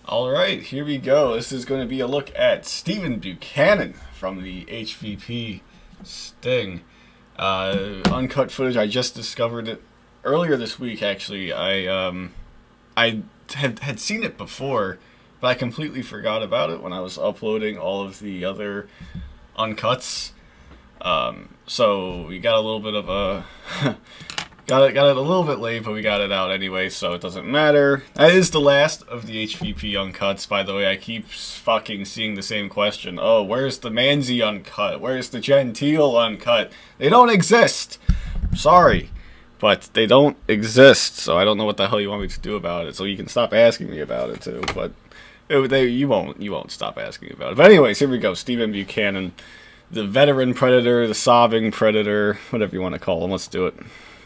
Alright, here we go. This is going to be a look at Stephen Buchanan from the HVP Sting. Uncut footage. I just discovered it earlier this week, actually. I had seen it before, but I completely forgot about it when I was uploading all of the other uncuts. So we got a little bit of a... Got it a little bit late, but we got it out anyway, so it doesn't matter. That is the last of the HVP uncuts, by the way. I keep fucking seeing the same question. Oh, where's the Manzi uncut? Where's the Gentile uncut? They don't exist! Sorry, but they don't exist, so I don't know what the hell you want me to do about it. So you can stop asking me about it, too, but you won't stop asking about it. But anyways, here we go. Stephen Buchanan, the veteran predator, the sobbing predator, whatever you want to call him. Let's do it.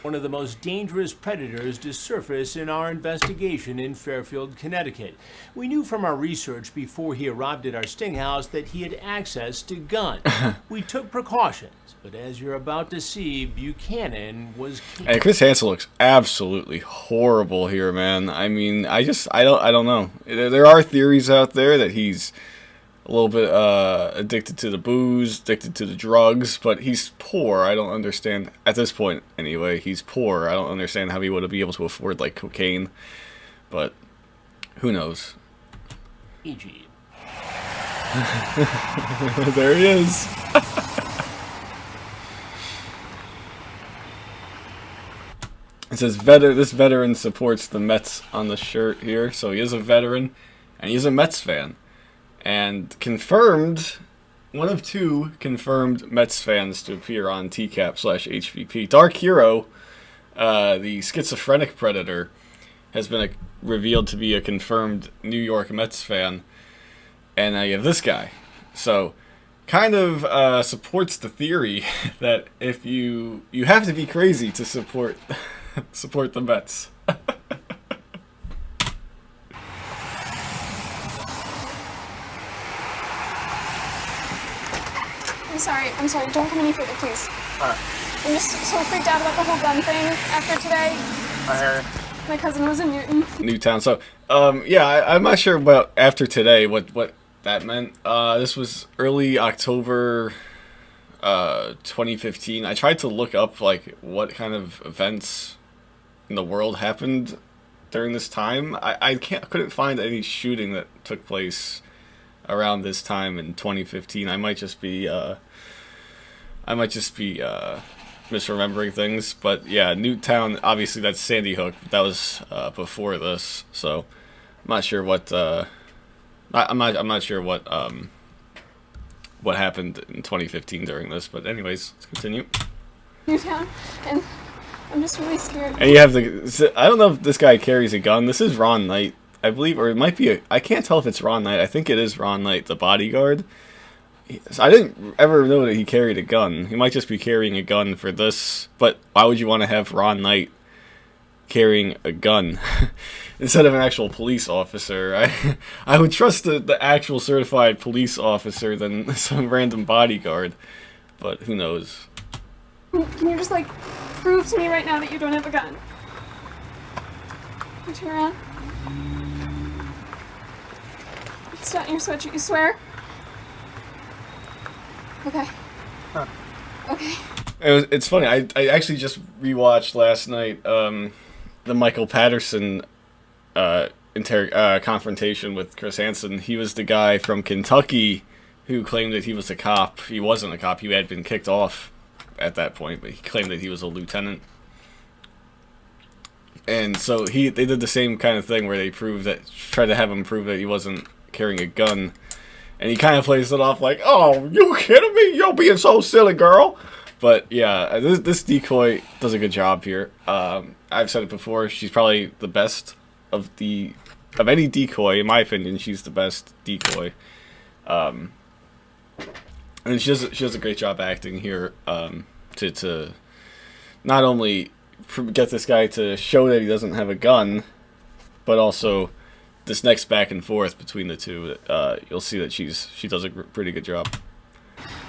One of the most dangerous predators to surface in our investigation in Fairfield, Connecticut. We knew from our research before he arrived at our sting house that he had access to guns. We took precautions, but as you're about to see, Buchanan was key. Hey, Chris Hansen looks absolutely horrible here, man. I mean, I don't know. There are theories out there that he's a little bit addicted to the booze, addicted to the drugs, but he's poor. I don't understand, at this point anyway, he's poor. I don't understand how he would be able to afford, like, cocaine, but who knows. E.G. There he is. It says, this veteran supports the Mets on the shirt here, so he is a veteran, and he's a Mets fan. And confirmed, one of two confirmed Mets fans to appear on TCAP/HVP. Dark Hero, the schizophrenic predator, has been revealed to be a confirmed New York Mets fan. And now you have this guy. So, kind of supports the theory that if you have to be crazy to support the Mets. I'm sorry, don't come any further, please. Alright. I'm just so freaked out about the whole gun thing after today. I hear you. My cousin was in Newtown. So, yeah, I'm not sure about after today what that meant. This was early October 2015. I tried to look up, like, what kind of events in the world happened during this time. I couldn't find any shooting that took place around this time in 2015. I might just be misremembering things, but yeah, Newtown, obviously that's Sandy Hook. That was before this, so I'm not sure what I'm not sure what happened in 2015 during this. But anyways, let's continue. Newtown, and I'm just really scared. And you have I don't know if this guy carries a gun. This is Ron Knight, I believe, or it might be I can't tell if it's Ron Knight. I think it is Ron Knight, the bodyguard. I didn't ever know that he carried a gun. He might just be carrying a gun for this, but why would you want to have Ron Knight carrying a gun instead of an actual police officer? I would trust the actual certified police officer than some random bodyguard, but who knows. Can you just, like, prove to me right now that you don't have a gun? You turn around. It's not in your sweatshirt, you swear? Okay. Huh. Okay. It's funny. I actually just rewatched last night the Michael Patterson confrontation with Chris Hansen. He was the guy from Kentucky who claimed that he was a cop. He wasn't a cop. He had been kicked off at that point, but he claimed that he was a lieutenant. And so they did the same kind of thing where they tried to have him prove that he wasn't carrying a gun. And he kind of plays it off like, "Oh, you kidding me? You're being so silly, girl." But yeah, this decoy does a good job here. I've said it before. She's probably the best of any decoy, in my opinion. She's the best decoy. And she does a great job acting here. To not only get this guy to show that he doesn't have a gun, but also this next back and forth between the two, you'll see that she does a pretty good job.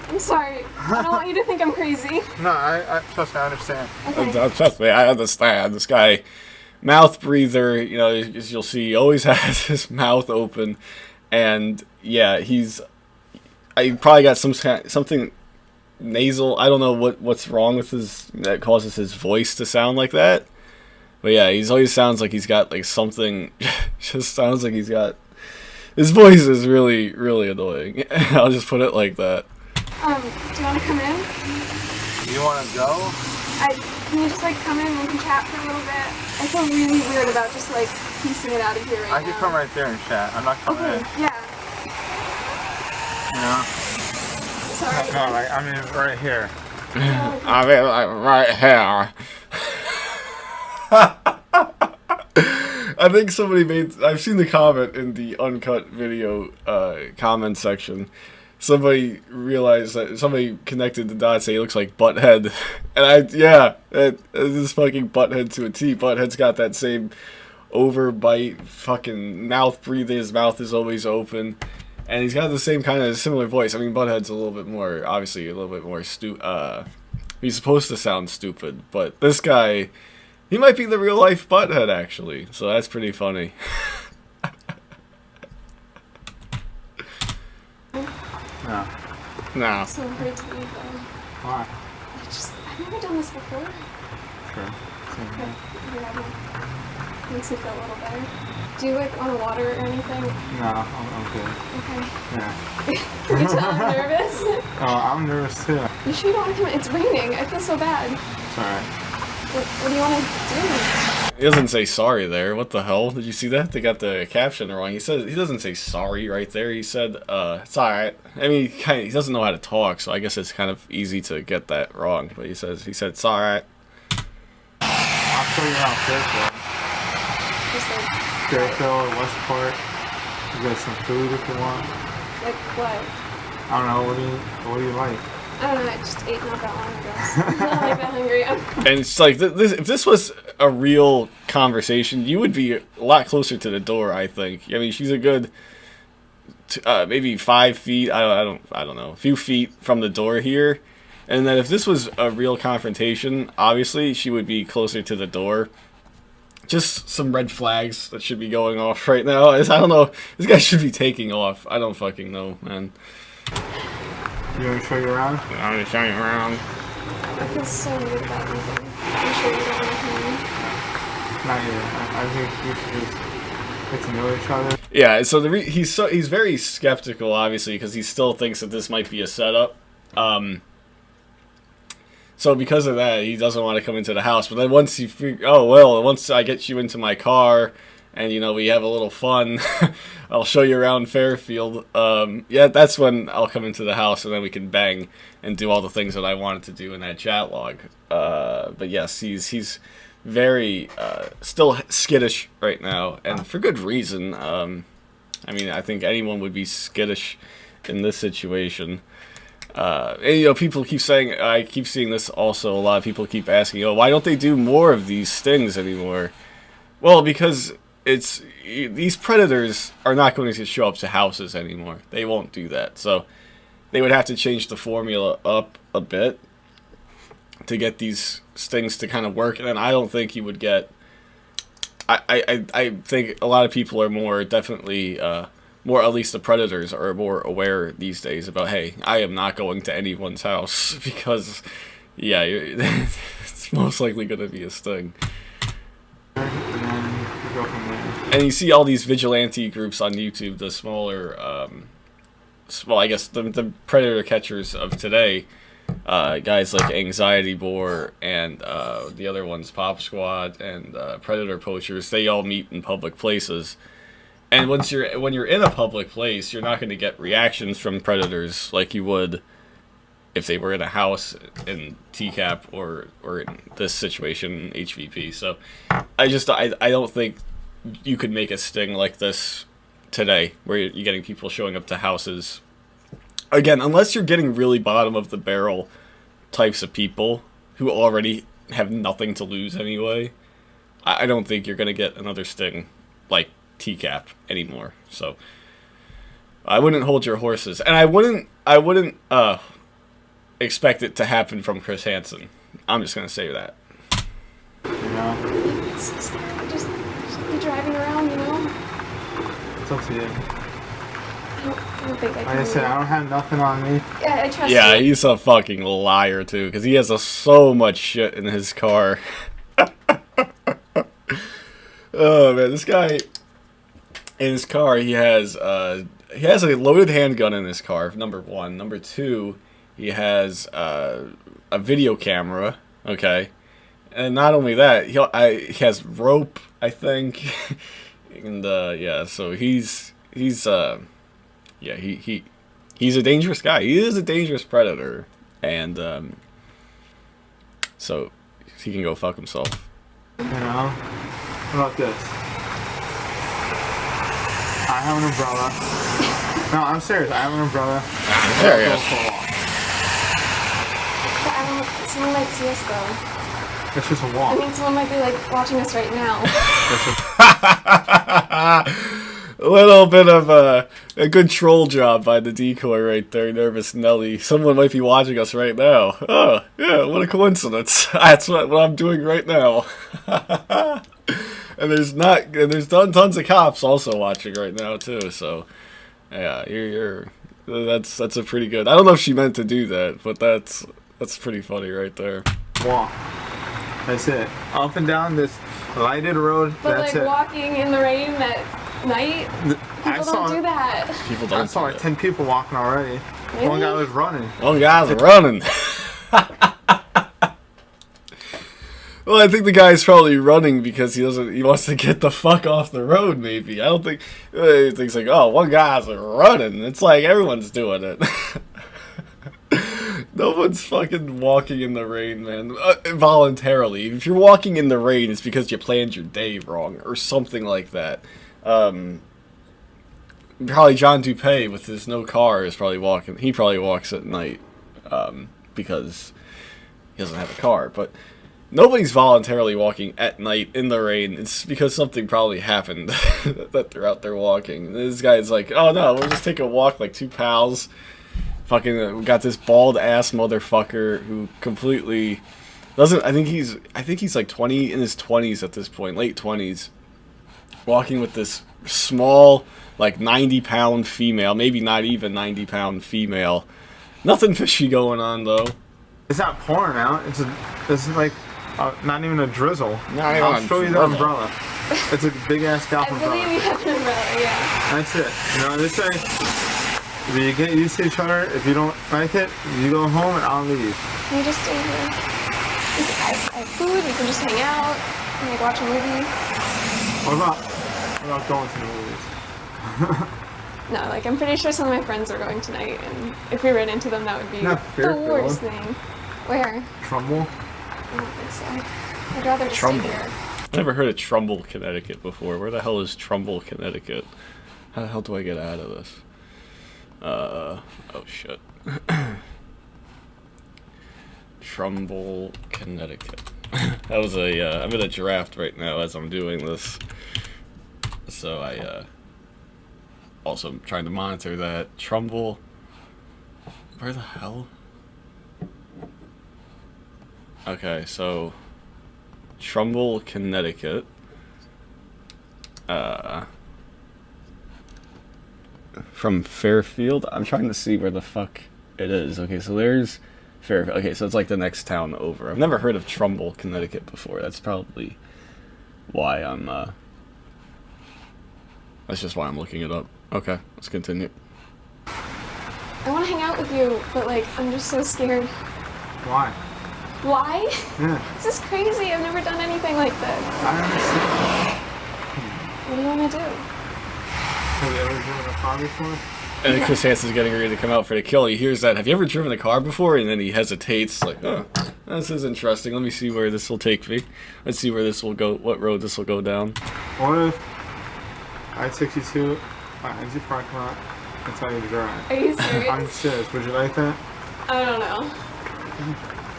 I'm sorry. I don't want you to think I'm crazy. No, I trust me, I understand. Okay. Trust me, I understand. This guy mouth breather. You know, as you'll see, he always has his mouth open, and yeah, I probably got something nasal. I don't know what's wrong with his that causes his voice to sound like that. But yeah, he's always sounds like he's got like something. Just sounds like he's got. His voice is really, really annoying. I'll just put it like that. Do you want to come in? You want to go? Can you just like come in and we can chat for a little bit? I feel really weird about just like piecing it out of here right now. I can come right there and chat. I'm not coming Okay, in. yeah. No. Sorry. No, like, I mean, right here. I mean, like, right here. I think somebody made. I've seen the comment in the uncut video comment section. Somebody realized that somebody connected the dots. Say he looks like Butthead, and it is fucking Butthead to a T. Butthead's got that same overbite, fucking mouth breathing. His mouth is always open, and he's got the same kind of similar voice. I mean, Butthead's a little bit more, obviously, a little bit more he's supposed to sound stupid, but this guy. He might be the real life Butthead, actually. So that's pretty funny. No. No. So great to meet you. Why? I've never done this before. Sure. Okay. Yeah, makes me feel a little better. Do you like want water or anything? No, I'm good. Okay. Yeah. Can you tell I'm nervous? Oh, I'm nervous too. You sure you don't want to come in? It's raining. I feel so bad. It's alright. What do you want to do? He doesn't say sorry there. What the hell? Did you see that? They got the caption wrong. He doesn't say sorry right there. He said, it's alright. I mean, he doesn't know how to talk, so I guess it's kind of easy to get that wrong. But he said, it's alright. I'll show you around Fairfield. Just like Fairfield, Westport. You get some food if you want. like what? I don't know, what do you like? I don't know. I just ate not that long ago. I'm not like that hungry. And it's like, if this was a real conversation, you would be a lot closer to the door, I think. I mean, she's a good, maybe 5 feet, I don't know, a few feet from the door here. And then if this was a real confrontation, obviously, she would be closer to the door. Just some red flags that should be going off right now. I don't know. This guy should be taking off. I don't fucking know, man. You want me to show you around? I'm gonna show you around. I feel so weird about anything. I'm sure you don't want to come in. Not yet. I think we should just get to know each other. Yeah, so he's very skeptical, obviously, because he still thinks that this might be a setup. So because of that, he doesn't want to come into the house. But then once once I get you into my car, and we have a little fun, I'll show you around Fairfield. Yeah, that's when I'll come into the house, and then we can bang and do all the things that I wanted to do in that chat log. But yes, he's very still skittish right now, and for good reason. I mean, I think anyone would be skittish in this situation. And, people keep saying, I keep seeing this also, a lot of people keep asking, why don't they do more of these stings anymore? Well, because these predators are not going to show up to houses anymore. They won't do that. So they would have to change the formula up a bit to get these stings to kind of work. And then I don't think you would get... I think a lot of people are more definitely... more, at least the predators are more aware these days about, hey, I am not going to anyone's house because, yeah, it's most likely going to be a sting. And then we go from there. And you see all these vigilante groups on YouTube, the smaller, I guess the predator catchers of today, guys like Anxiety Boar and the other ones, Pop Squad and Predator Poachers, they all meet in public places. And when you're in a public place, you're not going to get reactions from predators like you would if they were in a house in TCAP or in this situation in HVP. So I don't think you could make a sting like this today, where you're getting people showing up to houses. Again, unless you're getting really bottom of the barrel types of people who already have nothing to lose anyway, I don't think you're going to get another sting like TCAP anymore. So I wouldn't hold your horses, and I wouldn't expect it to happen from Chris Hansen. I'm just gonna say that. You know? It's so scary. It's up to you. I don't think I can. Like I said, I don't have nothing on me. Yeah, I trust Yeah, you. he's a fucking liar too, because he has so much shit in his car. Oh man, this guy in his car, he has a loaded handgun in his car. Number one, number two, he has a video camera. Okay, and not only that, he has rope, I think, and yeah, so he's a dangerous guy. He is a dangerous predator, and so he can go fuck himself. You know? How about this? I have an umbrella. No, I'm serious. I have an umbrella. There he Go is. for a walk. But I don't. Someone might see us though. It's just a I walk. mean, someone might be like watching us right now. A little bit of a good troll job by the decoy right there, Nervous Nelly. Someone might be watching us right now. Oh, yeah, what a coincidence. That's what I'm doing right now. And there's tons of cops also watching right now too. So, yeah, that's a pretty good. I don't know if she meant to do that, but that's pretty funny right there. Walk. That's it. Up and down this lighted road. But That's like it. walking in the rain at night, I people saw don't do that. People I don't saw do like that. 10 people walking already. Really? One guy was running. One guy's running. Well, I think the guy's probably running because he wants to get the fuck off the road, maybe. I don't think, he thinks like, oh, one guy's running. It's like everyone's doing it. No one's fucking walking in the rain, man. Voluntarily. If you're walking in the rain, it's because you planned your day wrong or something like that. Probably John Dupay with his no car is probably walking. He probably walks at night because he doesn't have a car. But nobody's voluntarily walking at night in the rain. It's because something probably happened that they're out there walking. This guy's like, oh no, we'll just take a walk like two pals. Fucking, we got this bald ass motherfucker who completely doesn't. I think he's like 20 in his 20s at this point, late 20s, walking with this small, like 90-pound female, maybe not even 90-pound female. Nothing fishy going on though. It's not pouring out. It's like not even a drizzle. Not even I'll a show you the drizzle. umbrella. It's a big ass golf I believe umbrella. you have an umbrella, yeah. That's it. You know, this way, we get used to each other. If you don't like it, you go home and I'll leave. Can you just stay here? I have food, we can just hang out, and like watch a movie. What about going to the movies? No, like I'm pretty sure some of my friends are going tonight, and if we ran into them, that would be Not the Fairfield. worst thing. Where? Trumbull? I don't think so. I'd rather just Trumbull. stay here. Never heard of Trumbull, Connecticut before. Where the hell is Trumbull, Connecticut? How the hell do I get out of this? Oh shit. Trumbull, Connecticut. That was I'm in a draft right now as I'm doing this. So I also am trying to monitor that. Trumbull. Where the hell? Okay, so Trumbull, Connecticut. From Fairfield. I'm trying to see where the fuck it is. Okay, so there's Fairfield. Okay, so it's like the next town over. I've never heard of Trumbull, Connecticut before. That's probably why I'm that's just why I'm looking it up. Okay, let's continue. I want to hang out with you, but like I'm just so scared. Why? Why? Yeah, This is crazy. I've never done anything like this. I understand. What do you want to do? Have you ever driven a car before? And Chris Hansen's getting ready to come out for the kill. He hears that. Have you ever driven a car before? And then he hesitates, like, oh, this is interesting. Let me see where this will take me. Let's see where this will go, what road this will go down. What if I-62 exit parking lot? That's how you drive. Are you serious? I'm serious. Would you like that? I don't know.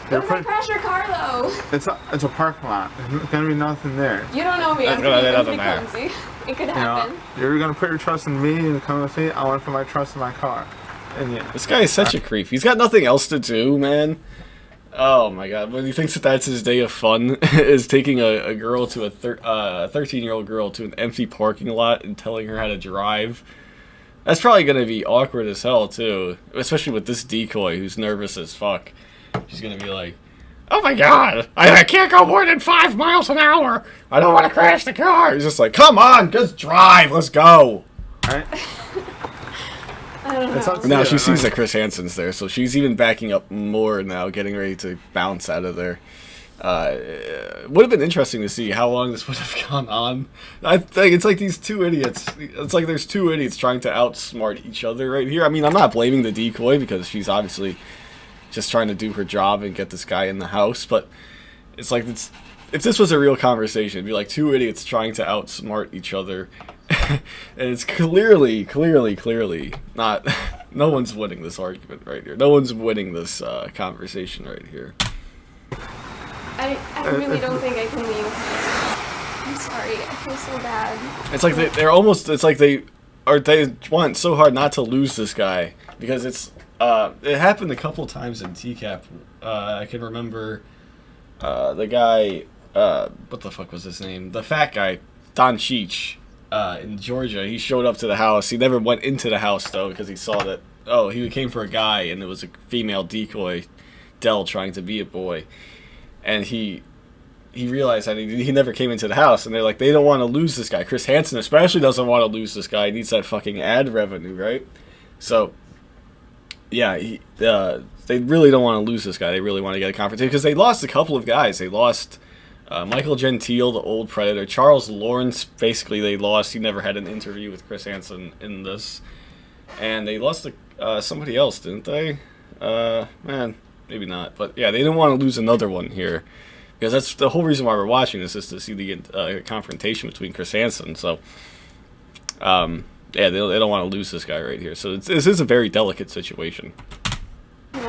You're What if I pretty, crash your car though? it's a parking lot. There's gonna be nothing there. You don't know me. I'm That's gonna pretty be nothing clumsy. It could You know, happen. you're gonna put your trust in me and come with me. I want to put my trust in my car. And yeah, This guy is such a creep. He's got nothing else to do, man. Oh my god, when he thinks that that's his day of fun, is taking a girl to a 13-year-old girl to an empty parking lot and telling her how to drive. That's probably going to be awkward as hell, too. Especially with this decoy who's nervous as fuck. She's going to be like, oh my god, I can't go more than 5 miles an hour. I don't want to crash the car. He's just like, come on, just drive, let's go. Alright. I don't know. Now she sees that Chris Hansen's there, so she's even backing up more now, getting ready to bounce out of there. Would have been interesting to see how long this would have gone on. I think it's like these two idiots. It's like there's two idiots trying to outsmart each other right here. I mean, I'm not blaming the decoy because she's obviously just trying to do her job and get this guy in the house. But it's like if this was a real conversation, it'd be like two idiots trying to outsmart each other. And it's clearly not. No one's winning this argument right here. No one's winning this conversation right here. I really don't think I can leave. I'm sorry. I feel so bad. It's like they're almost. It's like they want so hard not to lose this guy because it's. It happened a couple times in TCAP. I can remember the guy. What the fuck was his name? The fat guy, Don Cheech, in Georgia. He showed up to the house. He never went into the house though because he saw that. Oh, he came for a guy and it was a female decoy, Dell, trying to be a boy. And he realized that he never came into the house, and they're like, they don't want to lose this guy. Chris Hansen especially doesn't want to lose this guy. He needs that fucking ad revenue, right? So, yeah, they really don't want to lose this guy. They really want to get a confrontation because they lost a couple of guys. They lost Michael Gentile, the old Predator. Charles Lawrence, basically, they lost. He never had an interview with Chris Hansen in this. And they lost somebody else, didn't they? Man. Maybe not, but yeah, they didn't want to lose another one here, because that's the whole reason why we're watching this, is to see the confrontation between Chris Hansen. So, yeah, they don't want to lose this guy right here. So this is a very delicate situation. Stephen,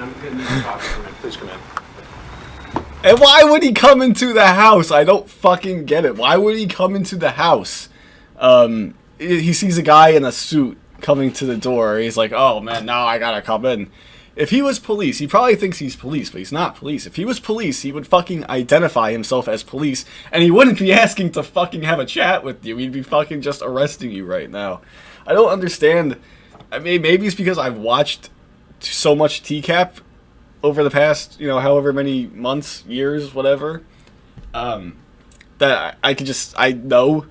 I'm going to need to talk to you. Please come in. And why would he come into the house? I don't fucking get it. Why would he come into the house? He sees a guy in a suit coming to the door. He's like, oh man, now I gotta come in. If he was police, he probably thinks he's police, but he's not police. If he was police, he would fucking identify himself as police, and he wouldn't be asking to fucking have a chat with you. He'd be fucking just arresting you right now. I don't understand. I mean, maybe it's because I've watched so much TCAP over the past, however many months, years, whatever, that I know.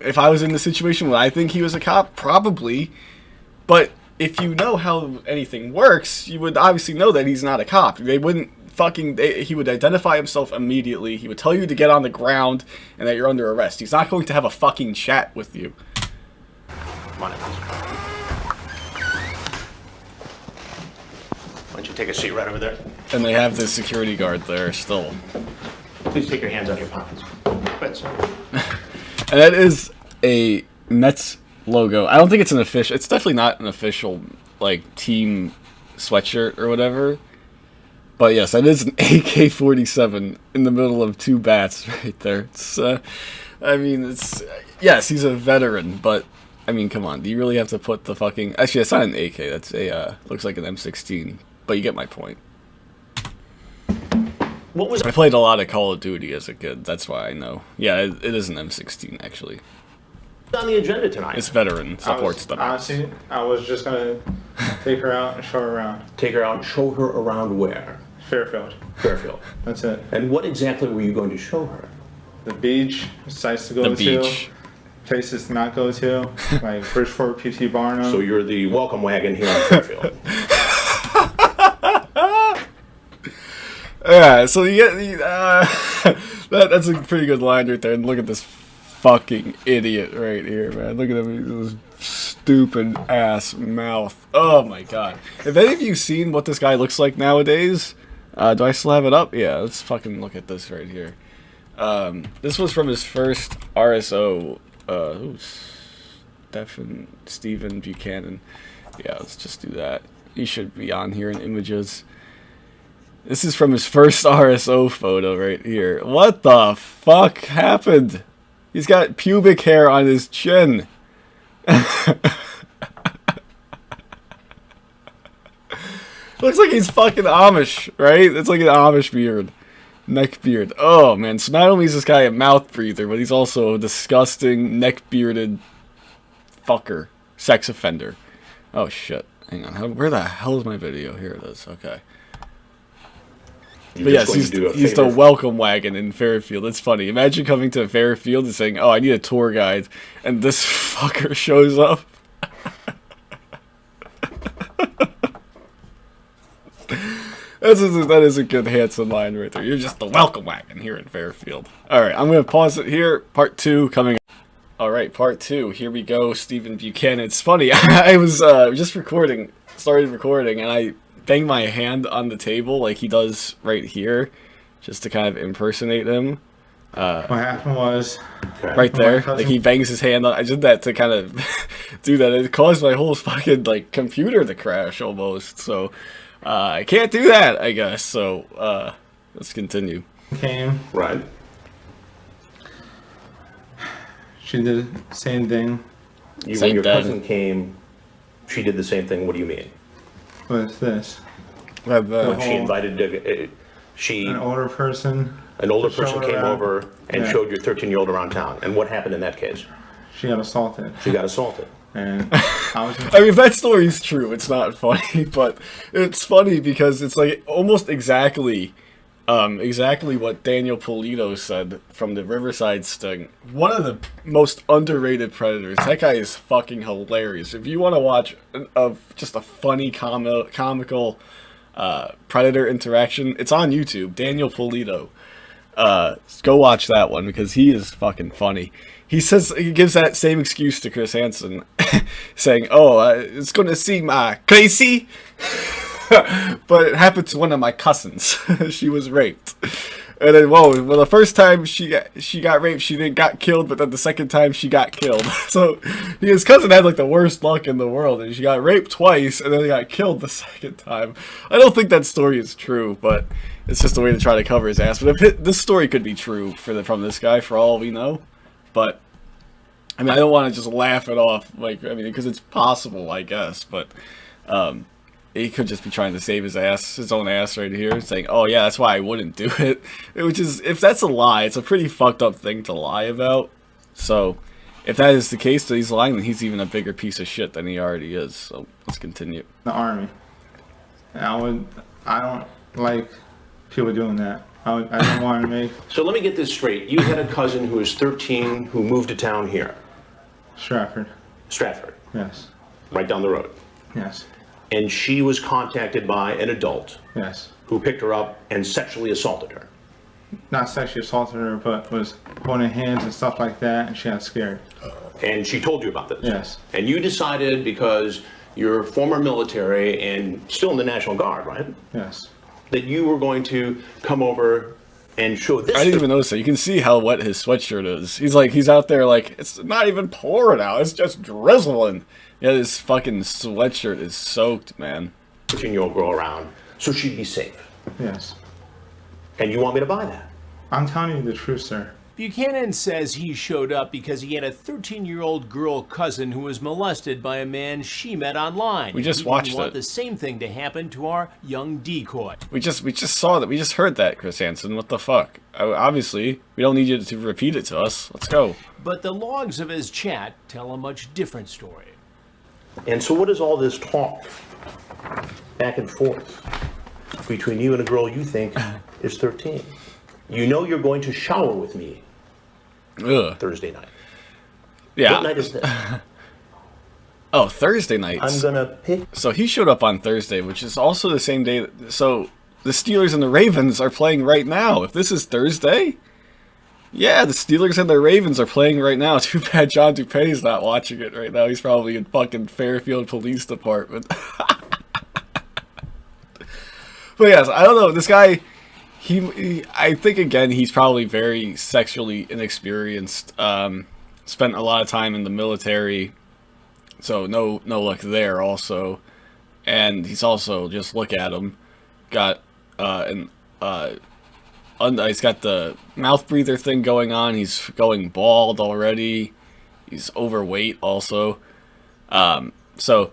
If I was in the situation where I think he was a cop, probably. But if you know how anything works, you would obviously know that he's not a cop. They wouldn't he would identify himself immediately. He would tell you to get on the ground and that you're under arrest. He's not going to have a fucking chat with you. Come on in. Why don't you take a seat right over there? And they have the security guard there still. Please take your hands out of your pockets. Good, sir. And that is a Mets logo. I don't think it's an official. It's definitely not an official team sweatshirt or whatever. But yes, that is an AK-47 in the middle of two bats right there. It's, yes, he's a veteran, but I mean, come on. Do you really have to put the fucking? Actually, it's not an AK. That's a looks like an M16. But you get my point. I played a lot of Call of Duty as a kid. That's why I know. Yeah, it is an M16 actually. On the agenda tonight. It's veteran support stuff. Honestly, I was just gonna take her out and show her around. Take her out and show her around where? Fairfield. Fairfield. That's it. And what exactly were you going to show her? The beach, sites to go to, places to not go to, like Bridgeport, PT Barnum. So you're the welcome wagon here in Fairfield. Yeah, so you get that's a pretty good line right there. And look at this fucking idiot right here, man. Look at him, his stupid ass mouth. Oh my god. Have any of you seen what this guy looks like nowadays? Do I still have it up? Yeah, let's fucking look at this right here. This was from his first RSO. Stephen Buchanan. Yeah, let's just do that. He should be on here in images. This is from his first RSO photo right here. What the fuck happened? He's got pubic hair on his chin. Looks like he's fucking Amish, right? It's like an Amish beard. Neck beard. Oh, man. So not only is this guy a mouth breather, but he's also a disgusting, neck-bearded fucker. Sex offender. Oh, shit. Hang on. Where the hell is my video? Here it is. Okay. But yes, he's the welcome wagon in Fairfield. It's funny. Imagine coming to Fairfield and saying, oh, I need a tour guide. And this fucker shows up. That is a good Hanson line right there. You're just the welcome wagon here in Fairfield. Alright, I'm going to pause it here. Part 2 coming up. Alright, part 2. Here we go. Stephen Buchanan. It's funny. I was just started recording, and I banged my hand on the table like he does right here, just to kind of impersonate him. What happened was... Right there. Like, he bangs his hand on... I did that to kind of do that. It caused my whole fucking, like, computer to crash almost, so... I can't do that, I guess, so, let's continue. Came. Right. She did the same thing. When your cousin came, she did the same thing. What do you mean? What's this? She invited, An older person. An older person came around. over and showed your 13-year-old around town. And what happened in that case? She got assaulted. She got assaulted. And I mean, if that story's true, it's not funny, but it's funny because it's like almost exactly what Daniel Polito said from the Riverside sting. One of the most underrated predators. That guy is fucking hilarious. If you want to watch just a funny comical predator interaction, it's on YouTube. Daniel Polito. Go watch that one because he is fucking funny. He gives that same excuse to Chris Hansen, saying, "Oh, it's going to seem crazy, but it happened to one of my cousins. She was raped." And then, well, the first time she got raped, she didn't got killed, but then the second time she got killed. So his cousin had like the worst luck in the world, and she got raped twice, and then got killed the second time. I don't think that story is true, but it's just a way to try to cover his ass. But this story could be true from this guy, for all we know. But I mean, I don't want to just laugh it off, like, I mean, because it's possible, I guess, but he could just be trying to save his own ass right here, saying, "Oh yeah, that's why I wouldn't do it." Which is, if that's a lie, it's a pretty fucked up thing to lie about. So, if that is the case that he's lying, then he's even a bigger piece of shit than he already is. So let's continue. The Army. And I don't like people doing that. I don't want to make... So let me get this straight. You had a cousin who was 13 who moved to town here. Stratford. Stratford. Yes. Right down the road. Yes. And she was contacted by an adult. Yes. Who picked her up and sexually assaulted her. Not sexually assaulted her, but was pointing hands and stuff like that, and she got scared. And she told you about this? Yes. And you decided, because you're former military and still in the National Guard, right? Yes. That you were going to come over and show this. I didn't even notice that. You can see how wet his sweatshirt is. He's out there like, it's not even pouring out. It's just drizzling. Yeah, this fucking sweatshirt is soaked, man. 13-year-old girl around, so she'd be safe. Yes. And you want me to buy that? I'm telling you the truth, sir. Buchanan says he showed up because he had a 13-year-old girl cousin who was molested by a man she met online. We just he watched didn't want it. the same thing to happen to our young decoy. We just saw that. We just heard that, Chris Hansen. What the fuck? Obviously, we don't need you to repeat it to us. Let's go. But the logs of his chat tell a much different story. And so what is all this talk back and forth between you and a girl you think is 13? You know you're going to shower with me Thursday night. Yeah. What night is this? Oh, Thursday nights. I'm gonna pick. So he showed up on Thursday, which is also the same day. So the Steelers and the Ravens are playing right now. If this is Thursday, yeah, the Steelers and the Ravens are playing right now. Too bad John DuPay's not watching it right now. He's probably in fucking Fairfield Police Department. But yes, I don't know. This guy, I think again, he's probably very sexually inexperienced. Spent a lot of time in the military, so no luck there also. And he's also, just look at him, got he's got the mouth breather thing going on. He's going bald already. He's overweight also. So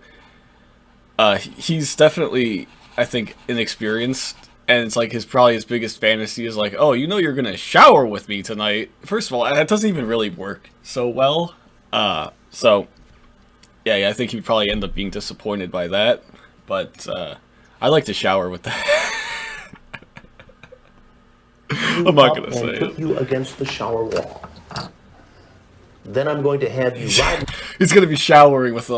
he's definitely I think, inexperienced. And it's like probably his biggest fantasy is like, oh, you know you're gonna shower with me tonight. First of all, that doesn't even really work so well. So, yeah, I think he'd probably end up being disappointed by that. But, I like to shower with that. I'm not gonna say put it. you against the shower wall. Then I'm going to have you ride. He's gonna be showering with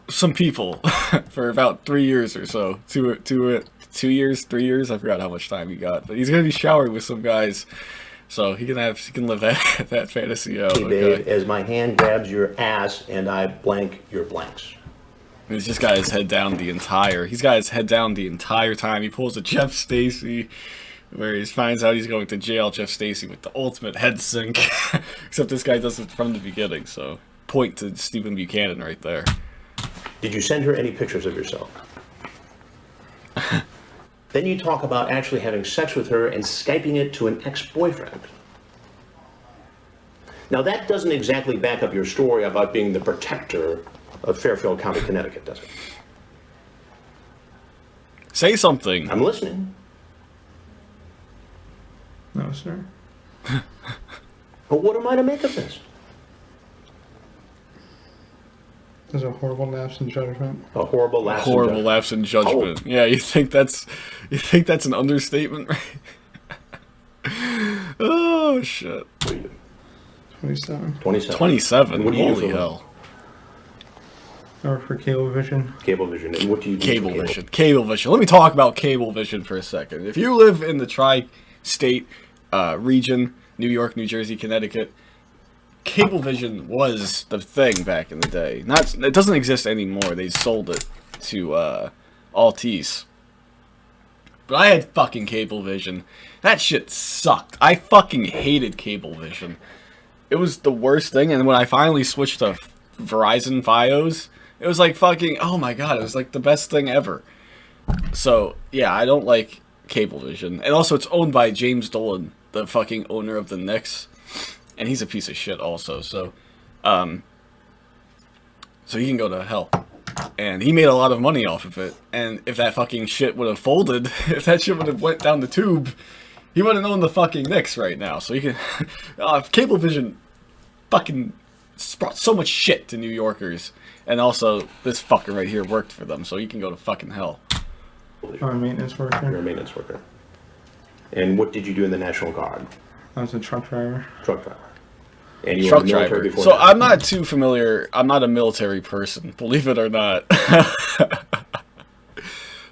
some people for about 3 years or so. 2 years, 3 years. I forgot how much time he got, but he's gonna be showering with some guys, so he can live that that fantasy out. Babe, as my hand grabs your ass and I blank your blanks. He's just got his head down the entire. He's got his head down the entire time. He pulls a Jeff Stacy, where he finds out he's going to jail. Jeff Stacy with the ultimate head sink, except this guy does it from the beginning. So, point to Stephen Buchanan right there. Did you send her any pictures of yourself? Then you talk about actually having sex with her and Skyping it to an ex-boyfriend. Now that doesn't exactly back up your story about being the protector of Fairfield County, Connecticut, does it? Say something. I'm listening. No, sir. But what am I to make of this? There's a horrible lapse in judgment. A horrible lapse in Horrible judgment. lapse in judgment. Yeah, you think that's an understatement, right? Oh shit. What do you do? 27. 27. 27. What do you do Holy for hell. I work for Cablevision. Cablevision. And what do you do for Cablevision. Cablevision. Let me talk about Cablevision for a second. If you live in the tri-state region, New York, New Jersey, Connecticut, Cablevision was the thing back in the day. It doesn't exist anymore. They sold it to Altice. But I had fucking Cablevision. That shit sucked. I fucking hated Cablevision. It was the worst thing. And when I finally switched to Verizon Fios, it was like fucking, oh my god, it was like the best thing ever. So, yeah, I don't like Cablevision. And also, it's owned by James Dolan, the fucking owner of the Knicks. And he's a piece of shit also, so he can go to hell. And he made a lot of money off of it. And if that fucking shit would have folded, if that shit would have went down the tube, he wouldn't own the fucking Knicks right now. So he can, Cablevision fucking brought so much shit to New Yorkers. And also, this fucker right here worked for them, so he can go to fucking hell. I'm a maintenance worker. You're a maintenance worker. And what did you do in the National Guard? I was a truck driver. Truck driver. And you Truck were in the military driver. before So that? I'm not too familiar. I'm not a military person, believe it or not.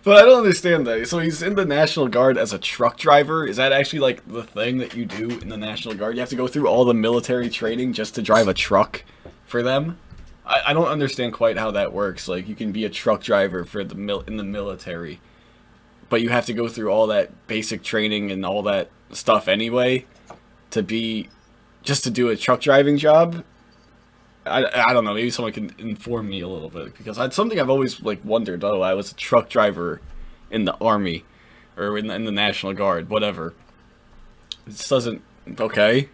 But I don't understand that. So he's in the National Guard as a truck driver. Is that actually like the thing that you do in the National Guard? You have to go through all the military training just to drive a truck for them? I don't understand quite how that works. Like, you can be a truck driver for in the military, but you have to go through all that basic training and all that stuff anyway to do a truck driving job. I don't know, maybe someone can inform me a little bit, because it's something I've always like wondered. Oh, I was a truck driver in the Army or in the National Guard, whatever. This doesn't, okay.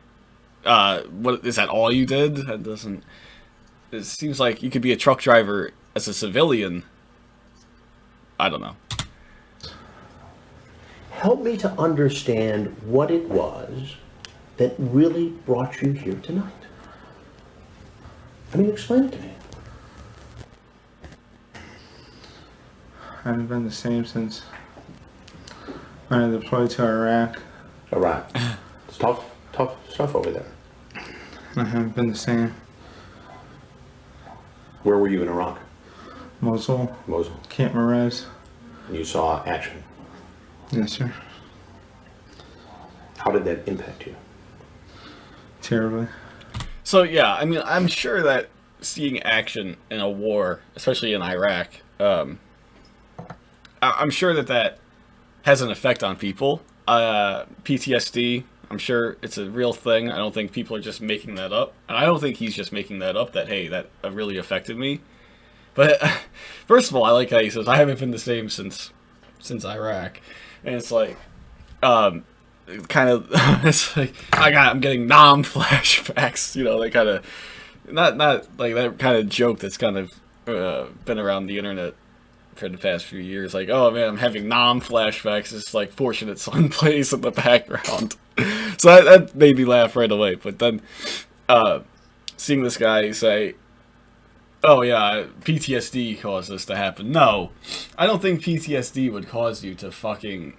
What is that, all you did? That doesn't, it seems like you could be a truck driver as a civilian. I don't know. Help me to understand what it was that really brought you here tonight. I mean, explain it to me. I haven't been the same since when I deployed to Iraq. All right. It's tough stuff over there. I haven't been the same. Where were you in Iraq? Mosul, Mosul. Camp Merez. And you saw action. Yes, sir. How did that impact you? Terribly. So yeah, I mean, I'm sure that seeing action in a war, especially in Iraq, I'm sure that has an effect on people. PTSD, I'm sure it's a real thing. I don't think people are just making that up. And I don't think he's just making that up, that, hey, that really affected me. But first of all, I like how he says, I haven't been the same since Iraq. And it's like, kind of, it's like, I'm getting Nam flashbacks, you know, they kind of, not like that kind of joke that's kind of been around the internet for the past few years. Like, oh man, I'm having flashbacks. It's like Fortunate Son plays in the background. So that made me laugh right away. But then seeing this guy say, oh yeah, PTSD caused this to happen. No, I don't think PTSD would cause you to fucking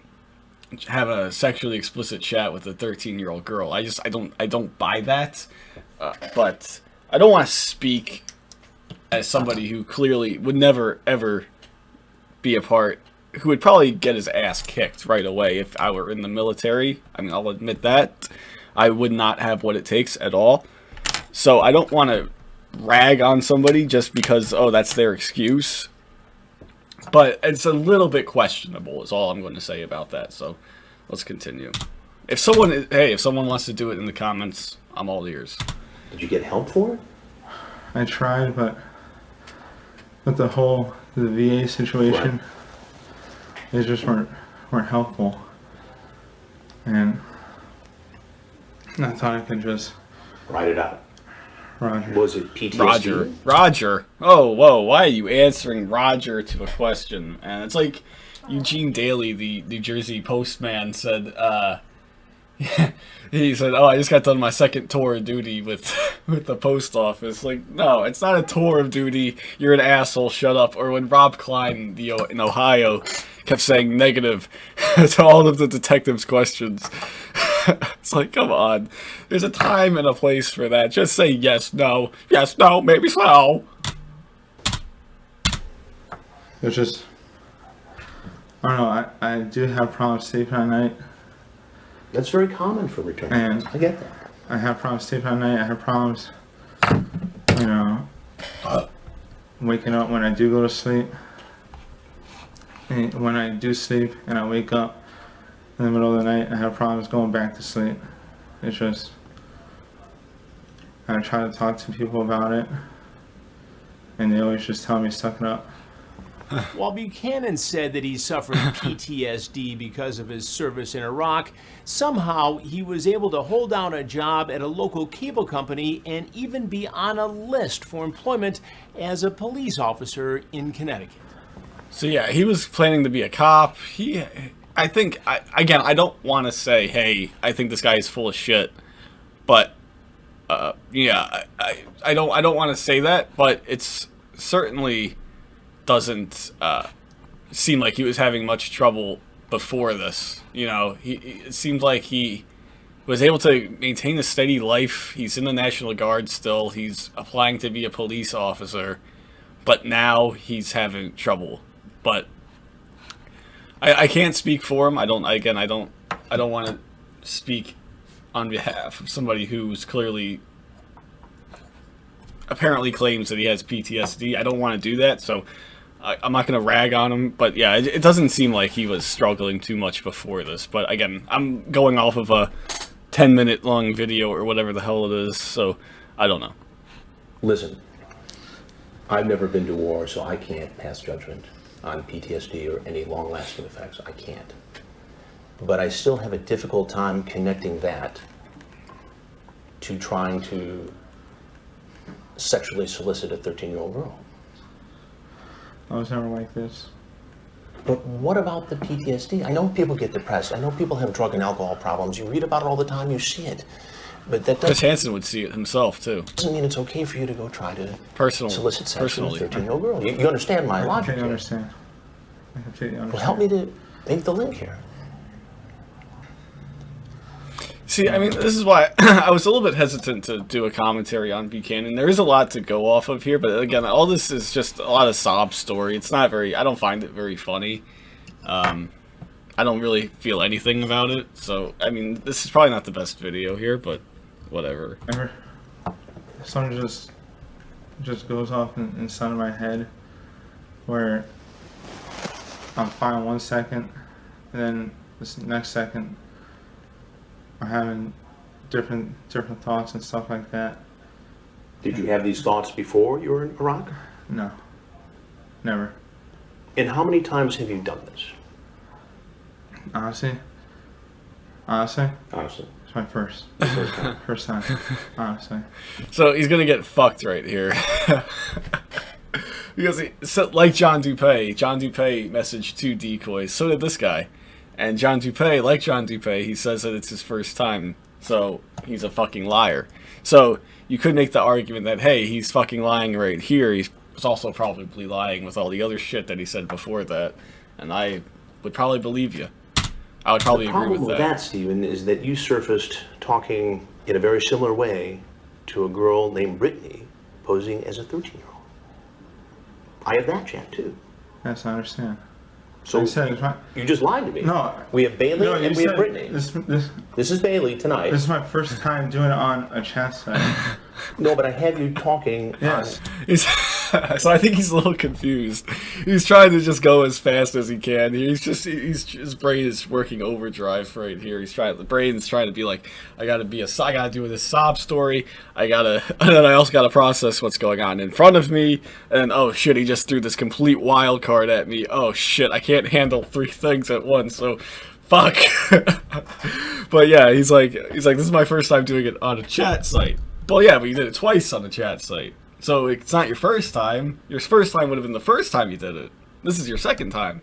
have a sexually explicit chat with a 13-year-old girl. I don't buy that. But I don't want to speak as somebody who clearly would never ever be a part, who would probably get his ass kicked right away if I were in the military. I mean, I'll admit that. I would not have what it takes at all. So I don't want to rag on somebody just because, oh, that's their excuse. But it's a little bit questionable is all I'm going to say about that. So let's continue. If someone wants to do it in the comments, I'm all ears. Did you get help for it? I tried, but with the VA situation, they just weren't helpful. And I thought I could just write it out. Roger. Was it PTSD? Roger. Oh, whoa. Why are you answering Roger to a question? And it's like Eugene Daly, the New Jersey postman, said, he said, oh, I just got done my second tour of duty with the post office. Like, no, it's not a tour of duty. You're an asshole. Shut up. Or when Rob Klein in Ohio kept saying negative to all of the detectives' questions. It's like, come on. There's a time and a place for that. Just say yes, no, maybe so. It's just, I don't know, I do have problems sleeping at night. That's very common for return. And I get that. I have problems sleeping at night. I have problems, waking up when I do go to sleep. And when I do sleep and I wake up in the middle of the night, I have problems going back to sleep. It's just, I try to talk to people about it, and they always just tell me suck it up. While Buchanan said that he suffered PTSD because of his service in Iraq, somehow he was able to hold down a job at a local cable company and even be on a list for employment as a police officer in Connecticut. So yeah, he was planning to be a cop. I think, I don't want to say, hey, I think this guy is full of shit, but I don't want to say that, but it's certainly doesn't seem like he was having much trouble before this. It seems like he was able to maintain a steady life. He's in the National Guard still. He's applying to be a police officer, but now he's having trouble. But I can't speak for him. I don't want to speak on behalf of somebody who's apparently claims that he has PTSD. I don't want to do that, so I'm not going to rag on him. But yeah, it doesn't seem like he was struggling too much before this. But again, I'm going off of a 10-minute long video or whatever the hell it is, so I don't know. Listen, I've never been to war, so I can't pass judgment on PTSD or any long-lasting effects. I can't. But I still have a difficult time connecting that to trying to sexually solicit a 13-year-old girl. I was never like this. But what about the PTSD? I know people get depressed. I know people have drug and alcohol problems. You read about it all the time. You see it. But that Chris Hansen would see it himself, too. Doesn't mean it's okay for you to go try to solicit sex personally. from a 13-year-old girl. You understand my logic I here. understand. I completely understand. Well, help me to make the link here. See, I mean, this is why I was a little bit hesitant to do a commentary on Buchanan. There is a lot to go off of here, but again, all this is just a lot of sob story. It's not I don't find it very funny. I don't really feel anything about it. So, I mean, this is probably not the best video here, but whatever. Something just goes off inside of my head where I'm fine 1 second, and then this next second I'm having different thoughts and stuff like that. Did you have these thoughts before you were in Iraq? No, never. And how many times have you done this? Honestly, it's my first time, honestly. So he's gonna get fucked right here. Because so, like John Dupay messaged 2 decoys. So did this guy. And John Dupay, like John Dupay, he says that it's his first time. So he's a fucking liar. So you could make the argument that, hey, he's fucking lying right here. He's also probably lying with all the other shit that he said before that. And I would probably believe you. I would probably agree with that. The problem with that, Stephen, is that you surfaced talking in a very similar way to a girl named Brittany posing as a 13-year-old. I have that chat too. Yes, I understand. So Like I said, it's my, you just lied to me. No. We have Bailey no, and we have Brittany. This is Bailey tonight. This is my first time doing it on a chat site. No, but I had you talking. Yes. So I think he's a little confused. He's trying to just go as fast as he can. His brain is working overdrive right here. The brain's trying to be like, I gotta do this sob story. And then I also gotta process what's going on in front of me. And then, oh shit, he just threw this complete wild card at me. Oh shit, I can't handle 3 things at once. So, fuck. But yeah, he's like, this is my first time doing it on a chat site. Well, yeah, but you did it twice on the chat site. So it's not your first time. Your first time would have been the first time you did it. This is your second time.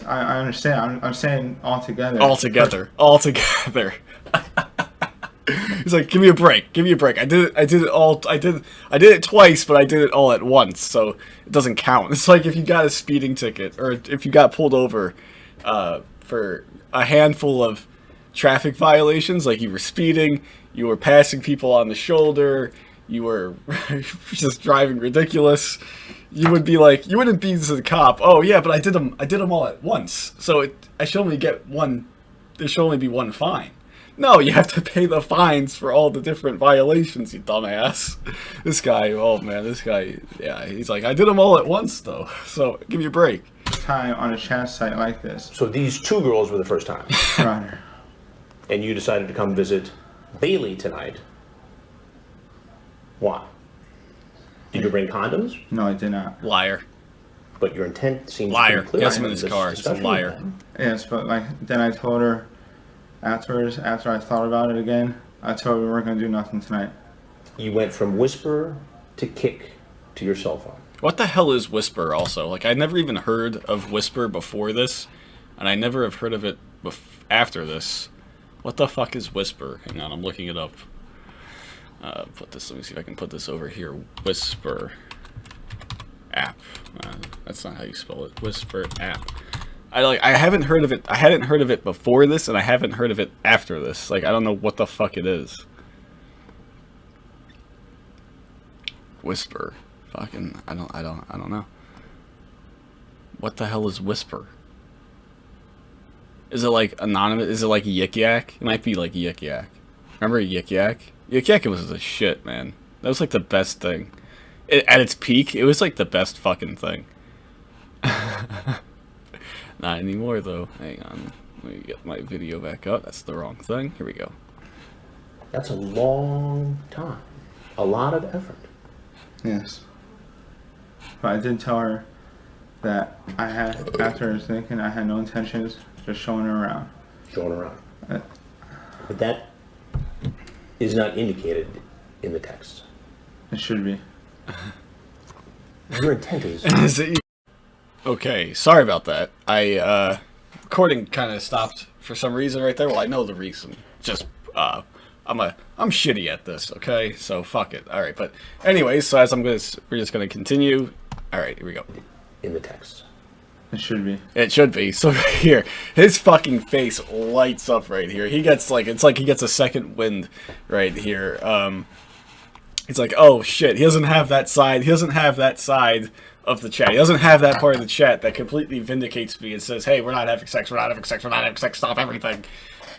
I understand. I'm saying altogether. Altogether. He's like, give me a break. I did it twice, but I did it all at once, so it doesn't count. It's like if you got a speeding ticket, or if you got pulled over for a handful of traffic violations, like you were speeding, you were passing people on the shoulder, you were just driving ridiculous, you wouldn't be to the cop, oh yeah, but I did them all at once, so there should only be one fine. No, you have to pay the fines for all the different violations, you dumbass. This guy, yeah, he's like, I did them all at once though, so give me a break. Time on a chat site like this. So these 2 girls were the first time. Right. And you decided to come visit Bailey tonight. Why? Did you bring condoms? No, I did not. Liar. But your intent seems Liar. pretty clear. Yes, I'm in his car. He's a liar. Yes, but then I told her afterwards, after I thought about it again, I told her we weren't going to do nothing tonight. You went from whisper to kick to your cell phone. What the hell is Whisper also? Like, I never even heard of Whisper before this, and I never have heard of it after this. What the fuck is Whisper? Hang on, I'm looking it up. Let me see if I can put this over here. Whisper app. That's not how you spell it. Whisper app. I haven't heard of it. I hadn't heard of it before this, and I haven't heard of it after this. Like, I don't know what the fuck it is. Whisper. Fucking, I don't know. What the hell is Whisper? Is it like anonymous? Is it like Yik Yak? It might be like Yik Yak. Remember Yik Yak? Yik Yak was the shit, man. That was like the best thing. At its peak, it was like the best fucking thing. Not anymore though. Hang on. Let me get my video back up. That's the wrong thing. Here we go. That's a long time. A lot of effort. Yes. But I did tell her that after I was thinking, I had no intentions of just showing her around. Showing around. But that is not indicated in the text. It should be. Your intent is... Okay, sorry about that. Recording kind of stopped for some reason right there. Well, I know the reason. Just, I'm shitty at this, okay? So, fuck it. Alright, but anyways, so we're just gonna continue. Alright, here we go. In the text. It should be. It should be. So right here, his fucking face lights up right here. He gets like, it's like he gets a second wind right here. It's like, oh shit, he doesn't have that side. He doesn't have that side of the chat. He doesn't have that part of the chat that completely vindicates me and says, hey, we're not having sex, stop everything.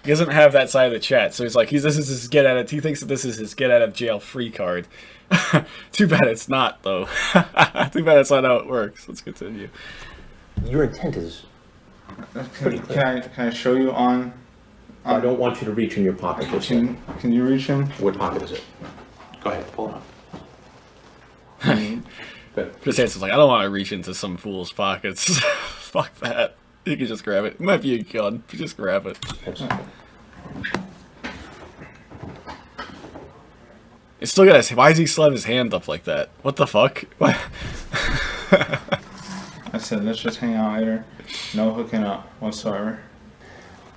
He doesn't have that side of the chat. So he's like, this is his get out of, he thinks that this is his get out of jail free card. Too bad it's not though. Too bad it's not how it works. Let's continue. Your intent is pretty clear. Can I show you on I don't want you to reach in your pocket. Can you reach him? What pocket is it? Go ahead, pull it up. Chris Hansen's like, I don't want to reach into some fool's pockets. Fuck that. You can just grab it. It might be a gun. You just grab it. It's still got his, why does he still have his hand up like that? What the fuck? What? I said, let's just hang out later. No hooking up whatsoever.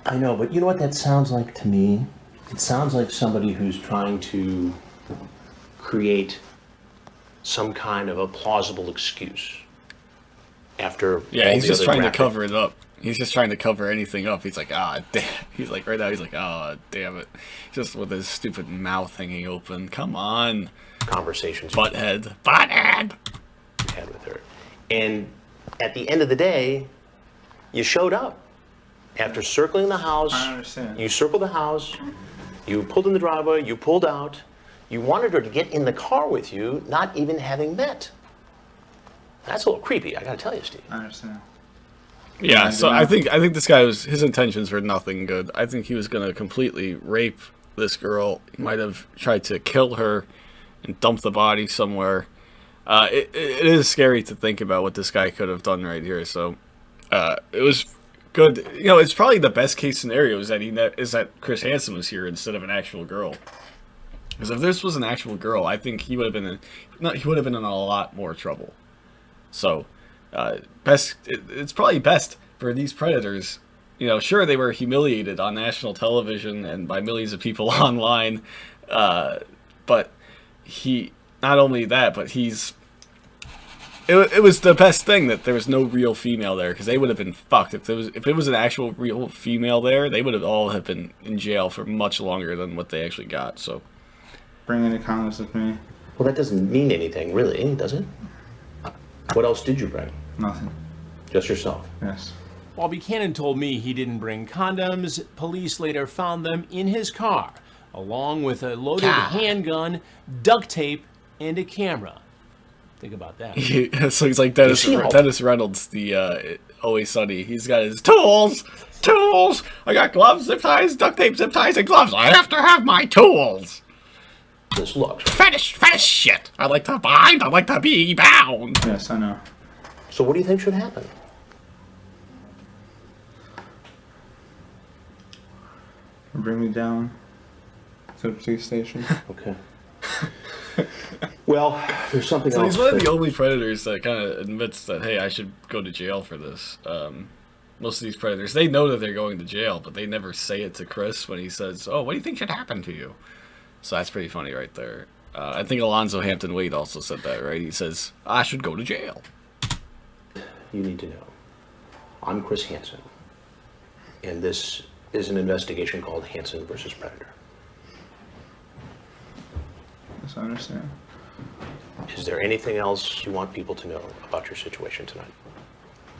I know, but you know what that sounds like to me? It sounds like somebody who's trying to create some kind of a plausible excuse after Yeah, all he's the just other trying to graphic- cover it up. He's just trying to cover anything up. He's like, ah, damn. He's like, right now, he's like, ah, damn it. Just with his stupid mouth hanging open. Come on, conversations butthead. you had with her. And at the end of the day, you showed up. After circling the house, I understand. you circled the house, you pulled in the driveway, you pulled out, you wanted her to get in the car with you, not even having met. That's a little creepy, I gotta tell you, Steve. I understand. Yeah, I so did I think this guy his intentions were nothing good. I think he was gonna completely rape this girl. He might have tried to kill her and dump the body somewhere. It is scary to think about what this guy could have done right here. So it was good. You know, it's probably the best case scenario is that Chris Hansen was here instead of an actual girl. Because if this was an actual girl, I think he would have been in a lot more trouble. So. It's probably best for these predators. You know, sure, they were humiliated on national television and by millions of people online, but not only that, but it was the best thing that there was no real female there, because they would have been fucked if it was an actual real female there. They would have all have been in jail for much longer than what they actually got. So Bring any condoms with me. Well, that doesn't mean anything, really, does it? What else did you bring? Nothing. Just yourself. Yes. While Buchanan told me he didn't bring condoms, police later found them in his car, along with a loaded handgun, duct tape, and a camera. Think about that. so he's like Dennis Reynolds, the Always Sunny. He's got his tools. I got gloves, zip ties, duct tape, zip ties, and gloves. I have to have my tools. This looks. Fetish shit. I like to bind. I like to be bound. Yes, I know. So what do you think should happen? Bring me down to the police station. Okay. Well, there's something So else. he's one of that- the only predators that kind of admits that, hey, I should go to jail for this. Most of these predators, they know that they're going to jail, but they never say it to Chris when he says, oh, what do you think should happen to you? So that's pretty funny right there. I think Alonzo Hampton Wade also said that, right? He says, I should go to jail. You need to know. I'm Chris Hansen, and this is an investigation called Hansen versus Predator. Yes, I understand. Is there anything else you want people to know about your situation tonight?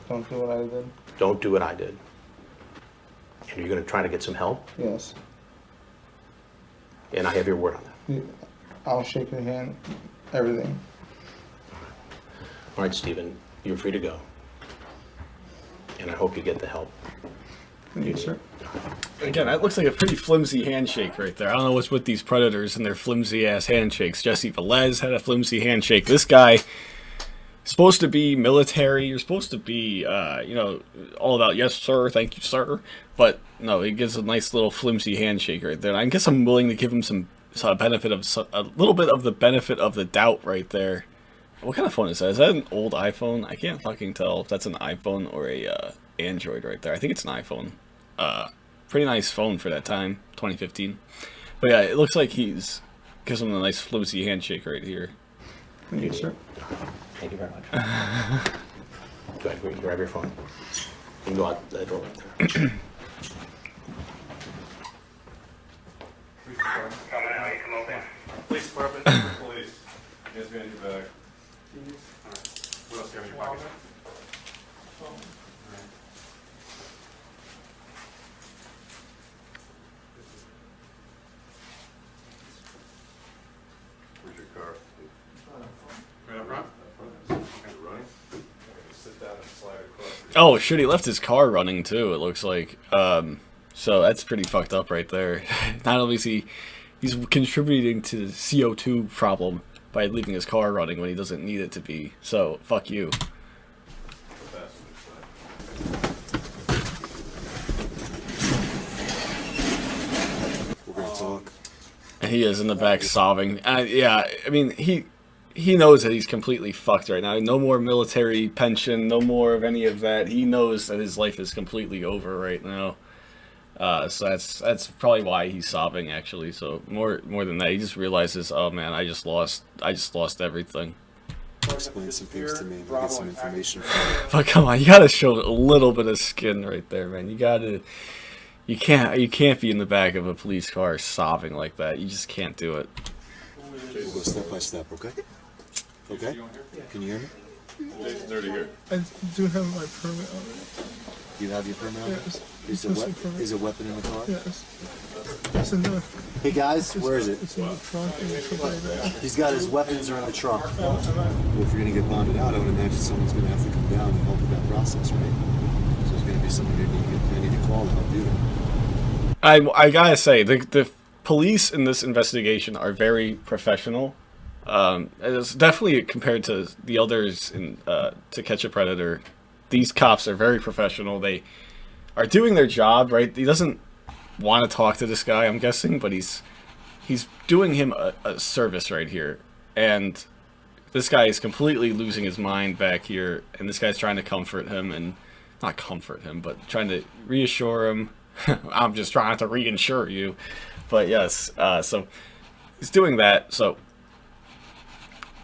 Don't do what I did. Don't do what I did. And you're going to try to get some help, Yes. and I have your word on that. I'll shake your hand. Everything. All right, Stephen, you're free to go. And I hope you get the help. Yes, sir. Again, that looks like a pretty flimsy handshake right there. I don't know what's with these predators and their flimsy-ass handshakes. Jesse Velez had a flimsy handshake. This guy... supposed to be military. You're supposed to be, all about yes, sir, thank you, sir. But no, he gives a nice little flimsy handshake right there. And I guess I'm willing to give him a little bit of the benefit of the doubt right there. What kind of phone is that? Is that an old iPhone? I can't fucking tell if that's an iPhone or a Android right there. I think it's an iPhone. Pretty nice phone for that time, 2015. But yeah, it looks like gives him a nice flimsy handshake right here. Yes, sir. Thank you very much. Go ahead, grab your phone. You can go out that door right there. Coming out, you come open. Police department, police. You guys behind your back. Alright. What else do you have in your pocket? Where's your car? Right up front? Okay. Running? Sit down and slide across. Oh shit, he left his car running too, it looks like. So that's pretty fucked up right there. Not only is he's contributing to the CO2 problem by leaving his car running when he doesn't need it to be. So fuck you. We're gonna talk. And he is in the back sobbing. Yeah, I mean he he knows that he's completely fucked right now. No more military pension, no more of any of that. He knows that his life is completely over right now. So that's probably why he's sobbing, actually. So more than that, he just realizes, oh man, I just lost everything. Explain some things to me and get some information from you. But come on, you gotta show a little bit of skin right there, man. You can't be in the back of a police car sobbing like that. You just can't do it. We'll go step by step, okay? Okay? Can you hear me? Jason's already here. I do have my permit already. You have your permit on? Yes. Is a weapon in the car? Yes. It's in the, Hey guys, where is it? it's in the trunk in the AAA bag. He's got his weapons are in the trunk. Well, if you're gonna get bonded out, I would imagine someone's gonna have to come down and help with that process, right? So there's gonna be somebody I need to call to help do that. I gotta say, the police in this investigation are very professional. It's definitely compared to the others in To Catch a Predator. These cops are very professional. They are doing their job, right? He doesn't want to talk to this guy, I'm guessing, but he's doing him a service right here. And this guy is completely losing his mind back here, and this guy's trying to comfort him, and not comfort him, but trying to reassure him. I'm just trying to reinsure you. But yes, so he's doing that. So,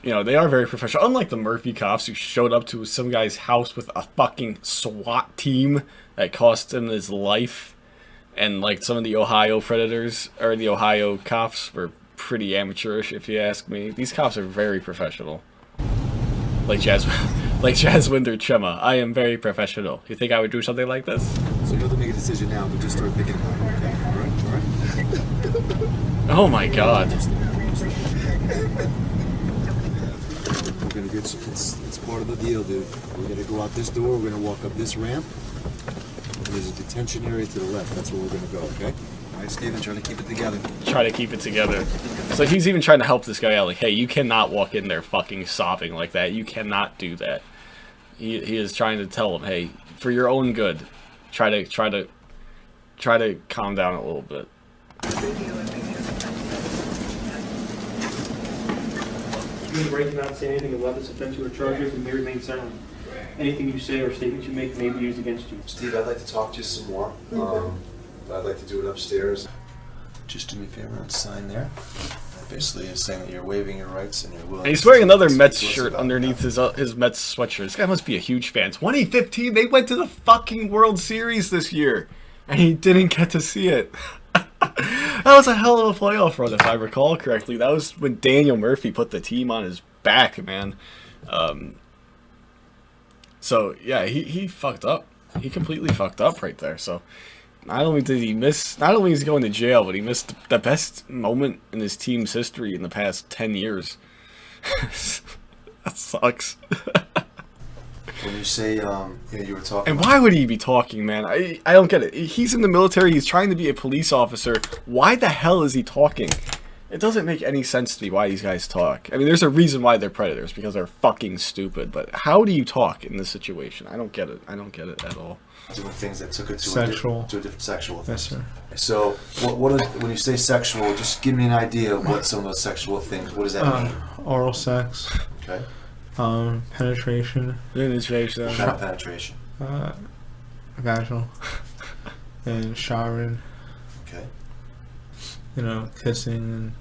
you know, they are very professional. Unlike the Murphy cops who showed up to some guy's house with a fucking SWAT team that cost him his life. And like some of the Ohio Predators, or the Ohio cops, were pretty amateurish, if you ask me. These cops are very professional. Like Jaswinder Chema, I am very professional. You think I would do something like this? So you have to make a decision now, but just start thinking about it, okay? Alright? Oh my god. We're gonna get it's part of the deal, dude. We're gonna go out this door, we're gonna walk up this ramp. There's a detention area to the left. That's where we're gonna go, okay? All right, Steven, try to keep it together. Try to keep it together. So he's even trying to help this guy out. Like, hey, you cannot walk in there fucking sobbing like that. You cannot do that. He is trying to tell him, hey, for your own good, try to calm down a little bit. You may break not say anything about this offense you or charges and may remain silent. Anything you say or statements you make may be used against you. Steve, I'd like to talk to you some more. But I'd like to do it upstairs. Just do me a favor and sign there. Basically, it's saying that you're waiving your rights and you're willing. And he's wearing another Mets speak to us shirt about underneath that. his Mets sweatshirt. This guy must be a huge fan. 2015, they went to the fucking World Series this year, and he didn't get to see it. That was a hell of a playoff run, if I recall correctly. That was when Daniel Murphy put the team on his back, man. So yeah, he fucked up. He completely fucked up right there. So not only is he going to jail, but he missed the best moment in his team's history in the past 10 years. That sucks. When you say, you were talking. And why would he be talking, man? I don't get it. He's in the military. He's trying to be a police officer. Why the hell is he talking? It doesn't make any sense to me why these guys talk. I mean, there's a reason why they're predators, because they're fucking stupid. But how do you talk in this situation? I don't get it. I don't get it at all. Doing things that took it to Sexual. a different sexual thing. Yes, sir. So, when you say sexual, just give me an idea of what some of those sexual things. What does that mean? Oral sex. Okay. Penetration. What kind of penetration? Vaginal. And showering. Okay. Kissing and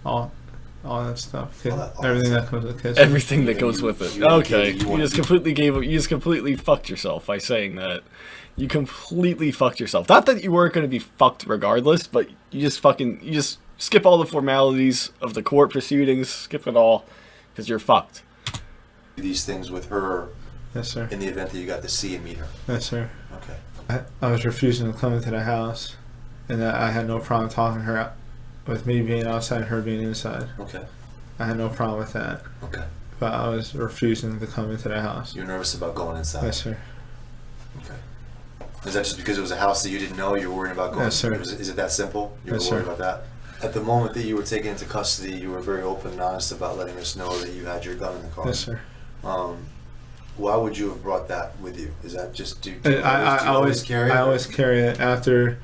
all that stuff. All Everything that that comes with kissing. Everything that goes with it. Okay, you just completely fucked yourself by saying that. You completely fucked yourself. Not that you weren't going to be fucked regardless, but you just skip all the formalities of the court proceedings, skip it all, because you're fucked. These things with her. Yes, sir. In the event that you got to see and meet her. Yes, sir. Okay. I was refusing to come into the house, and I had no problem talking to her with me being outside and her being inside. Okay. I had no problem with that. Okay. But I was refusing to come into the house. You're nervous about going inside. Yes, sir. Okay. Is that just because it was a house that you didn't know? You were worried about going? Yes, sir. Is it that simple? You were Yes, worried sir. about that? At the moment that you were taken into custody, you were very open and honest about letting us know that you had your gun in the car. Yes, sir. Why would you have brought that with you? Is that just I always carry it? I always carry it after,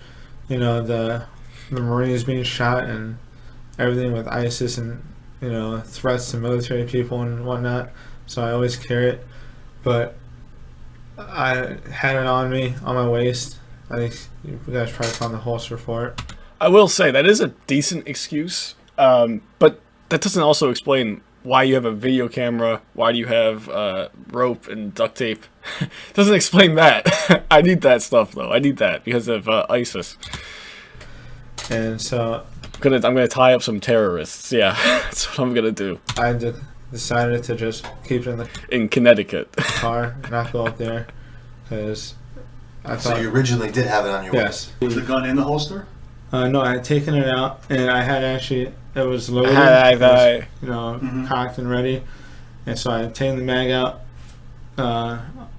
the Marines being shot and everything with ISIS and you know, threats to military people and whatnot. So I always carry it. But I had it on me, on my waist. I think you guys probably found the holster for it. I will say that is a decent excuse, but that doesn't also explain why you have a video camera, why do you have rope and duct tape. Doesn't explain that. I need that stuff though. I need that because of ISIS. And so I'm gonna tie up some terrorists. Yeah, that's what I'm gonna do. I decided to just keep it in Connecticut. car, not go up there, because I thought. So you originally did have it on your Yes. waist. Was the gun in the holster? No, I had taken it out, and I had actually, it was loaded, you know, cocked and ready, and so I had taken the mag out,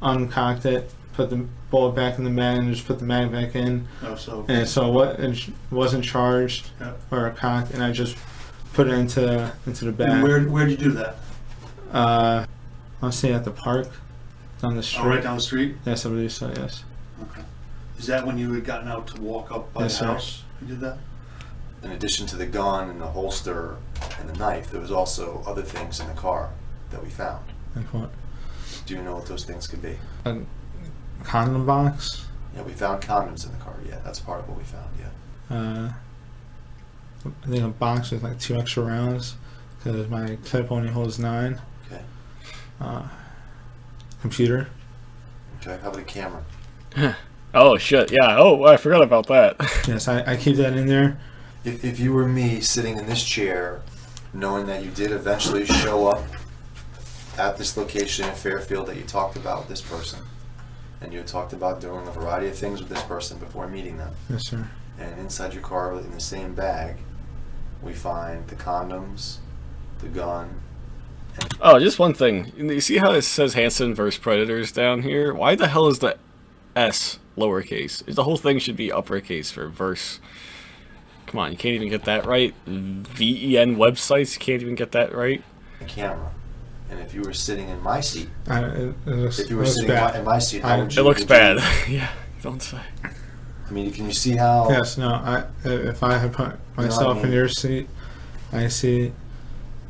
uncocked it, put the bullet back in the mag, and just put the mag back in. Oh, so. And so what? It wasn't charged or cocked, and I just put it into the bag. And where'd you do that? I'll say at the park, down the street. Oh, right down the street? Yes, I believe so. Yes. Okay. Is that when you had gotten out to walk up by Yes, the sir. house? You did that? In addition to the gun and the holster and the knife, there was also other things in the car that we found. Like what? Do you know what those things could be? A condom box. Yeah, we found condoms in the car. Yeah, that's part of what we found. Yeah. I think a box with like 2 extra rounds, because my clip only holds 9. Okay. Computer. Okay. How about a camera? Oh shit! Yeah. Oh, I forgot about that. Yes, I keep that in there. If you were me sitting in this chair, knowing that you did eventually show up at this location in Fairfield that you talked about with this person, and you had talked about doing a variety of things with this person before meeting them, Yes, sir. and inside your car in the same bag, we find the condoms, the gun. Oh, just one thing. You see how it says Hansen versus Predators down here? Why the hell is the S lowercase? The whole thing should be uppercase for verse. Come on, you can't even get that right. VEN websites, you can't even get that right. The camera. And if you were sitting in my seat, It looks, if you were looks sitting bad. in my seat, how would you? It looks would you- bad. Yeah, don't say. I mean, can you see how? Yes, no. If I had put myself in your seat, I see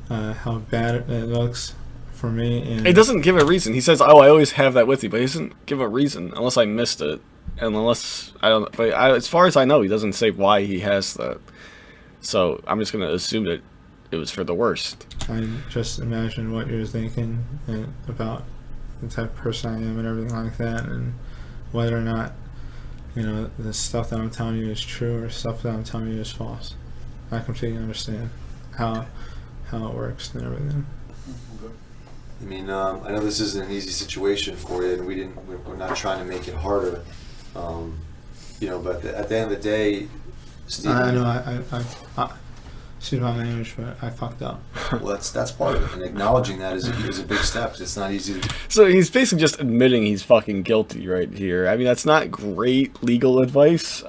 how bad it looks for me. And It doesn't give a reason. He says, "Oh, I always have that with you," but he doesn't give a reason unless I missed it, and unless I don't. But as far as I know, he doesn't say why he has that. So I'm just gonna assume that it was for the worst. I just imagine what you're thinking about the type of person I am and everything like that, and whether or not, you know, the stuff that I'm telling you is true or stuff that I'm telling you is false. I completely understand how it works and everything. I mean, I know this isn't an easy situation for you, and we're not trying to make it harder. You know, but at the end of the day, Steve. I know I excuse my language, but I fucked up. Well, that's part of it, and acknowledging that is a big step. 'Cause it's not easy to. So he's basically just admitting he's fucking guilty right here. I mean, that's not great legal advice.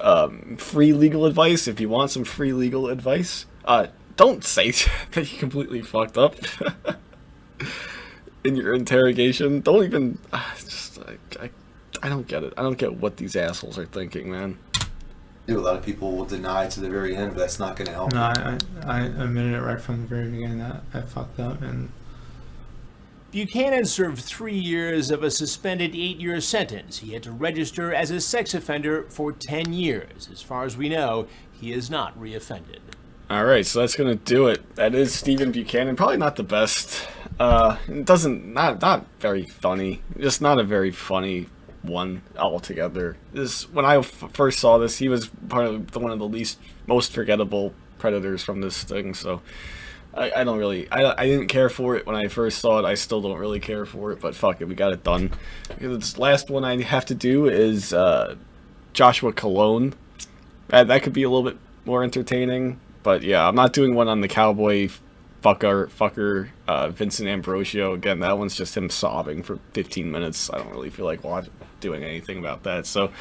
Free legal advice. If you want some free legal advice, don't say that you completely fucked up in your interrogation. Don't even. I don't get it. I don't get what these assholes are thinking, man. A lot of people will deny to the very end, but that's not going to help. No, I admitted it right from the very beginning that I fucked up. And Buchanan served 3 years of a suspended 8-year sentence. He had to register as a sex offender for 10 years. As far as we know, he is not reoffended. All right, so that's gonna do it. That is Stephen Buchanan. Probably not the best. It doesn't not very funny. Just not a very funny one altogether. When I first saw this, he was one of the most forgettable Predators from this thing. So I don't really, I didn't care for it when I first saw it. I still don't really care for it, but fuck it, we got it done. This last one I have to do is Joshua Cologne. That could be a little bit more entertaining, but yeah, I'm not doing one on the cowboy fucker Vincent Ambrosio. Again, that one's just him sobbing for 15 minutes. I don't really feel like doing anything about that. So,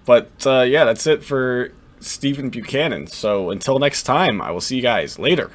but yeah, that's it for Stephen Buchanan. So until next time, I will see you guys later.